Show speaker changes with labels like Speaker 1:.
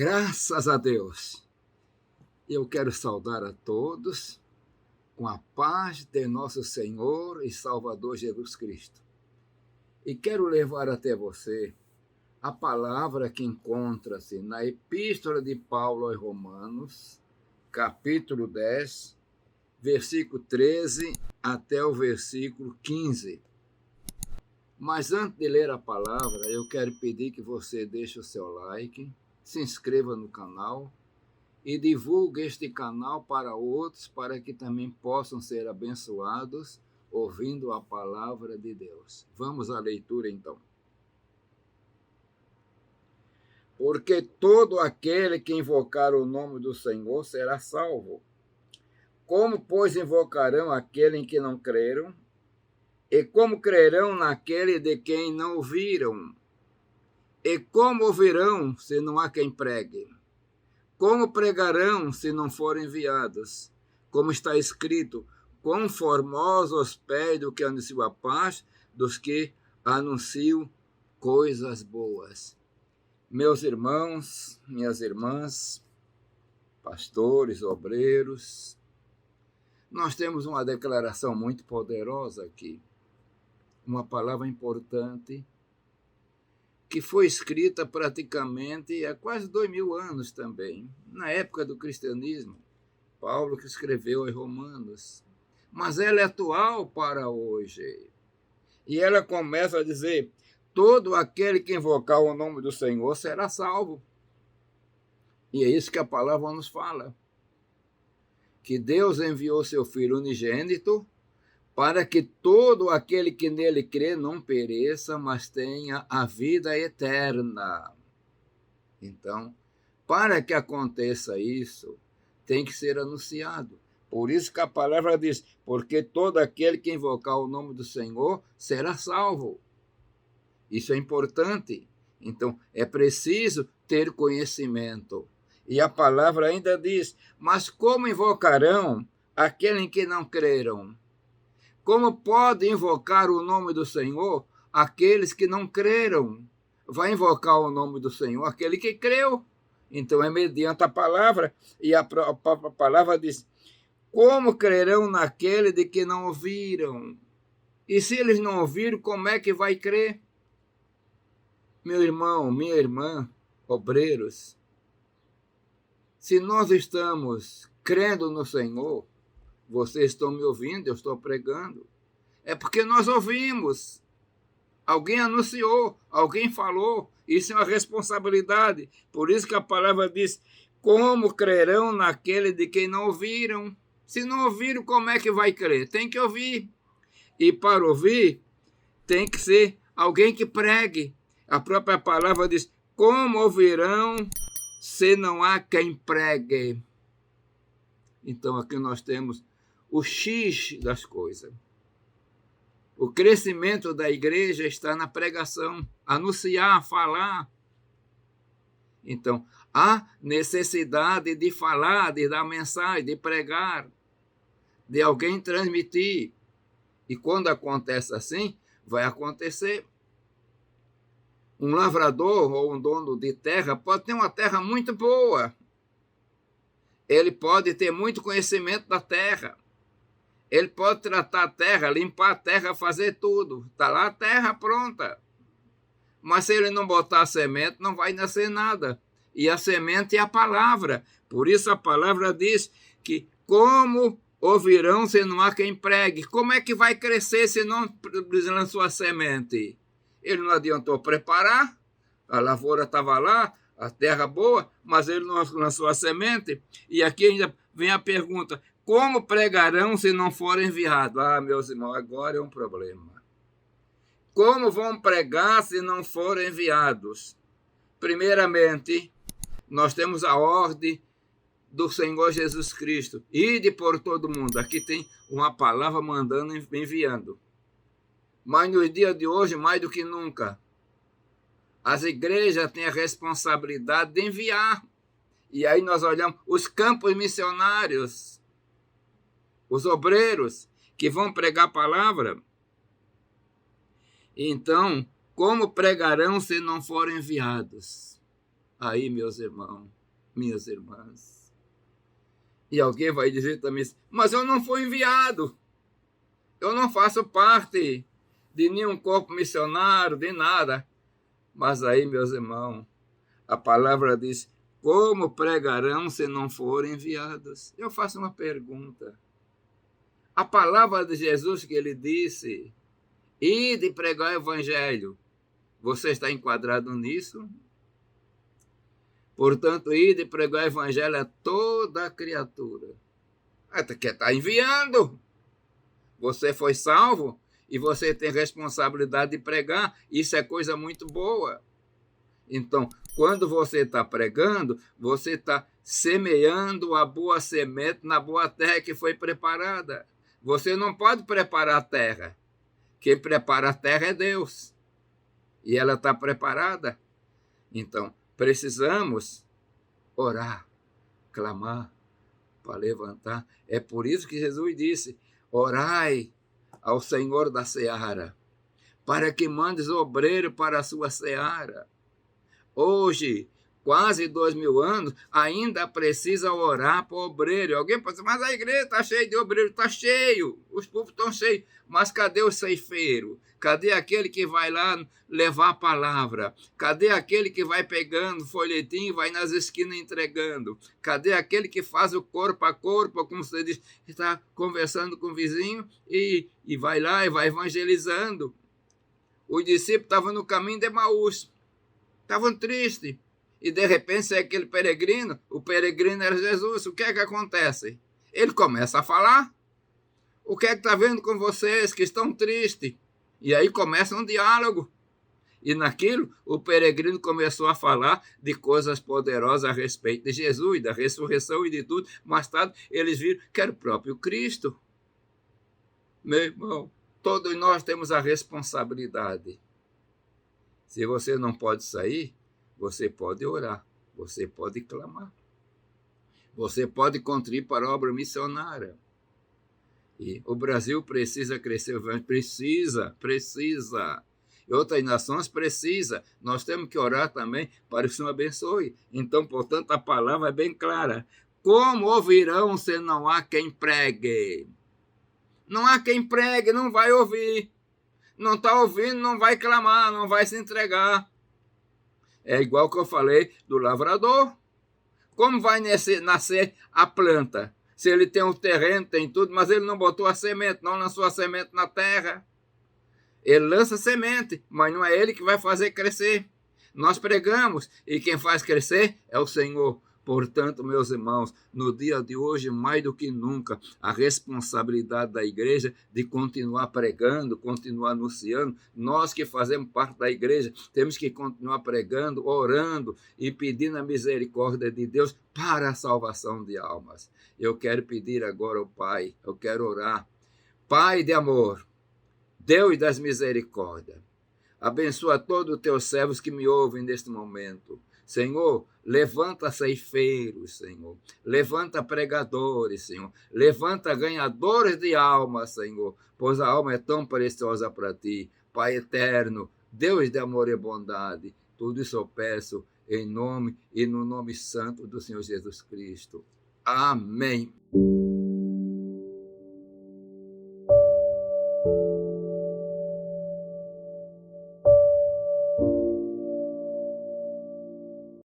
Speaker 1: Graças a Deus. Eu quero saudar a todos com a paz de nosso Senhor e Salvador Jesus Cristo. E quero levar até você a palavra que encontra-se na Epístola de Paulo aos Romanos, capítulo 10, versículo 13 até o versículo 15. Mas antes de ler a palavra, eu quero pedir que você deixe o seu like, se inscreva no canal e divulgue este canal para outros, para que também possam ser abençoados ouvindo a palavra de Deus. Vamos à leitura então. Porque todo aquele que invocar o nome do Senhor será salvo. Como, pois, invocarão aquele em que não creram? E como crerão naquele de quem não ouviram? E como ouvirão se não há quem pregue? Como pregarão se não forem enviados? Como está escrito, quão formosos os pés do que anunciam a paz, dos que anunciam coisas boas. Meus irmãos, minhas irmãs, pastores, obreiros, nós temos uma declaração muito poderosa aqui, uma palavra importante, que foi escrita praticamente há quase 2000 anos também, na época do cristianismo. Paulo que escreveu aos Romanos. Mas ela é atual para hoje. E ela começa a dizer, todo aquele que invocar o nome do Senhor será salvo. E é isso que a palavra nos fala. Que Deus enviou seu Filho unigênito para que todo aquele que nele crê não pereça, mas tenha a vida eterna. Então, para que aconteça isso, tem que ser anunciado. Por isso que a palavra diz, porque todo aquele que invocar o nome do Senhor será salvo. Isso é importante. Então, é preciso ter conhecimento. E a palavra ainda diz, mas como invocarão aquele em que não creram? Como pode invocar o nome do Senhor aqueles que não creram? Vai invocar o nome do Senhor aquele que creu. Então é mediante a palavra, e a palavra diz, como crerão naquele de que não ouviram? E se eles não ouviram, como é que vai crer? Meu irmão, minha irmã, obreiros, se nós estamos crendo no Senhor, vocês estão me ouvindo, eu estou pregando. É porque nós ouvimos. Alguém anunciou, alguém falou. Isso é uma responsabilidade. Por isso que a palavra diz, como crerão naquele de quem não ouviram? Se não ouviram, como é que vai crer? Tem que ouvir. E para ouvir, tem que ser alguém que pregue. A própria palavra diz, como ouvirão se não há quem pregue? Então aqui nós temos o X das coisas. O crescimento da igreja está na pregação, anunciar, falar. Então, há necessidade de falar, de dar mensagem, de pregar, de alguém transmitir. E quando acontece assim, vai acontecer. Um lavrador ou um dono de terra pode ter uma terra muito boa. Ele pode ter muito conhecimento da terra. Ele pode tratar a terra, limpar a terra, fazer tudo. Está lá a terra pronta. Mas se ele não botar a semente, não vai nascer nada. E a semente é a palavra. Por isso a palavra diz que como ouvirão se não há quem pregue? Como é que vai crescer se não lançou a semente? Ele não adiantou preparar, a lavoura estava lá, a terra boa, mas ele não lançou a semente. E aqui ainda vem a pergunta, como pregarão se não forem enviados? Ah, meus irmãos, agora é um problema. Como vão pregar se não forem enviados? Primeiramente, nós temos a ordem do Senhor Jesus Cristo. Ide por todo mundo. Aqui tem uma palavra mandando, enviando. Mas nos dias de hoje, mais do que nunca, as igrejas têm a responsabilidade de enviar. E aí nós olhamos os campos missionários, os obreiros que vão pregar a palavra. Então, como pregarão se não forem enviados? Aí, meus irmãos, minhas irmãs, e alguém vai dizer também, mas eu não fui enviado, eu não faço parte de nenhum corpo missionário, de nada. Mas aí, meus irmãos, a palavra diz, como pregarão se não forem enviados? Eu faço uma pergunta. A palavra de Jesus que ele disse, ide pregar o evangelho, você está enquadrado nisso? Portanto, ide pregar o evangelho a toda a criatura. Até que está enviando. Você foi salvo e você tem responsabilidade de pregar. Isso é coisa muito boa. Então, quando você está pregando, você está semeando a boa semente na boa terra que foi preparada. Você não pode preparar a terra. Quem prepara a terra é Deus. E ela está preparada. Então, precisamos orar, clamar, para levantar. É por isso que Jesus disse, orai ao Senhor da seara, para que mandes obreiro para a sua seara. Hoje, quase 2000 anos, ainda precisa orar para o obreiro. Alguém pode dizer, mas a igreja está cheia de obreiro. Está cheio, os povos estão cheios. Mas cadê o ceifeiro? Cadê aquele que vai lá levar a palavra? Cadê aquele que vai pegando folhetim e vai nas esquinas entregando? Cadê aquele que faz o corpo a corpo, como você diz, está conversando com o vizinho e vai lá e vai evangelizando? Os discípulos estavam no caminho de Emaús. Estavam tristes. E de repente, é aquele peregrino, o peregrino era Jesus. O que é que acontece? Ele começa a falar. O que é que está vendo com vocês que estão tristes? E aí começa um diálogo. E naquilo, o peregrino começou a falar de coisas poderosas a respeito de Jesus, da ressurreição e de tudo. Mais tarde, eles viram que era o próprio Cristo. Meu irmão, todos nós temos a responsabilidade. Se você não pode sair, você pode orar, você pode clamar, você pode contribuir para a obra missionária. E o Brasil precisa crescer, precisa. E outras nações precisam. Nós temos que orar também para que o Senhor abençoe. Então, portanto, a palavra é bem clara. Como ouvirão se não há quem pregue? Não há quem pregue, não vai ouvir. Não está ouvindo, não vai clamar, não vai se entregar. É igual que eu falei do lavrador. Como vai nascer a planta? Se ele tem o terreno, tem tudo, mas ele não botou a semente, não lançou a semente na terra. Ele lança a semente, mas não é ele que vai fazer crescer. Nós pregamos e quem faz crescer é o Senhor. Portanto, meus irmãos, no dia de hoje, mais do que nunca, a responsabilidade da igreja de continuar pregando, continuar anunciando. Nós que fazemos parte da igreja, temos que continuar pregando, orando e pedindo a misericórdia de Deus para a salvação de almas. Eu quero pedir agora ao Pai, eu quero orar. Pai de amor, Deus das misericórdias, abençoa todos os teus servos que me ouvem neste momento. Senhor, levanta ceifeiros, Senhor. Levanta pregadores, Senhor. Levanta ganhadores de alma, Senhor. Pois a alma é tão preciosa para ti. Pai eterno, Deus de amor e bondade. Tudo isso eu peço em nome e no nome santo do Senhor Jesus Cristo. Amém.